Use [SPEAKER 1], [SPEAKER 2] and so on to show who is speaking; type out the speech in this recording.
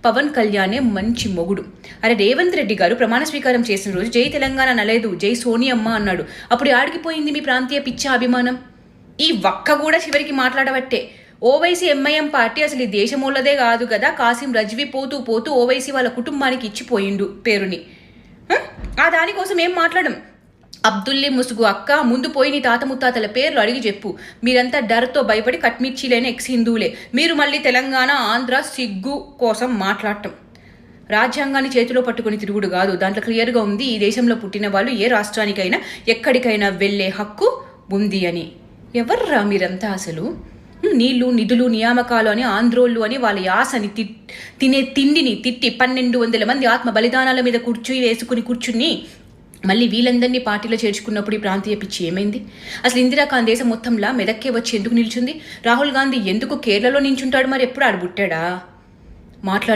[SPEAKER 1] పవన్ కళ్యాణే మంచి మొగుడు. అరే రేవంత్ రెడ్డి గారు ప్రమాణ స్వీకారం చేసిన రోజు జై తెలంగాణ అనలేదు, జై సోనియమ్మ అన్నాడు. అప్పుడు ఆడికిపోయింది మీ ప్రాంతీయ పిచ్చ అభిమానం? ఈ వక్క కూడా చివరికి మాట్లాడబట్టే. ఓవైసీ ఎంఐఎం పార్టీ అసలు ఈ దేశమూలదే కాదు కదా, కాసిం రజ్వీ పోతూ పోతూ ఓవైసీ వాళ్ళ కుటుంబానికి ఇచ్చిపోయిండు పేరుని. ఆ దానికోసం ఏం మాట్లాడం? అబ్దుల్లీ ముసుగు అక్క, ముందు పోయి నీ తాత ముత్తాతల పేర్లు అడిగి చెప్పు. మీరంతా డర్తో భయపడి కట్మిర్చీలైన ఎక్స్ హిందువులే. మీరు మళ్ళీ తెలంగాణ ఆంధ్ర సిగ్గు కోసం మాట్లాడటం. రాజ్యాంగాన్ని చేతిలో పట్టుకుని తిరుగుడు కాదు, దాంట్లో క్లియర్గా ఉంది ఈ దేశంలో పుట్టిన వాళ్ళు ఏ రాష్ట్రానికైనా ఎక్కడికైనా వెళ్ళే హక్కు ఉంది అని. ఎవర్రా మీరంతా అసలు? నీళ్లు నిధులు నియామకాలు అని ఆంధ్రోళ్ళు అని వాళ్ళ యాసని తినే తిండిని తిట్టి 1200 మంది ఆత్మ బలిదానాల మీద కూర్చుని మళ్ళీ వీళ్ళందరినీ పార్టీలో చేర్చుకున్నప్పుడు ఈ ప్రాంతీయ పిచ్చి ఏమైంది? అసలు ఇందిరాగాంధీ దేశం మొత్తంలా మెదక్కే వచ్చి ఎందుకు నిల్చుంది? రాహుల్ గాంధీ ఎందుకు కేరళలో నిల్చుంటాడు? మరి ఎప్పుడు ఆడబుట్టాడా? మాట్లాడే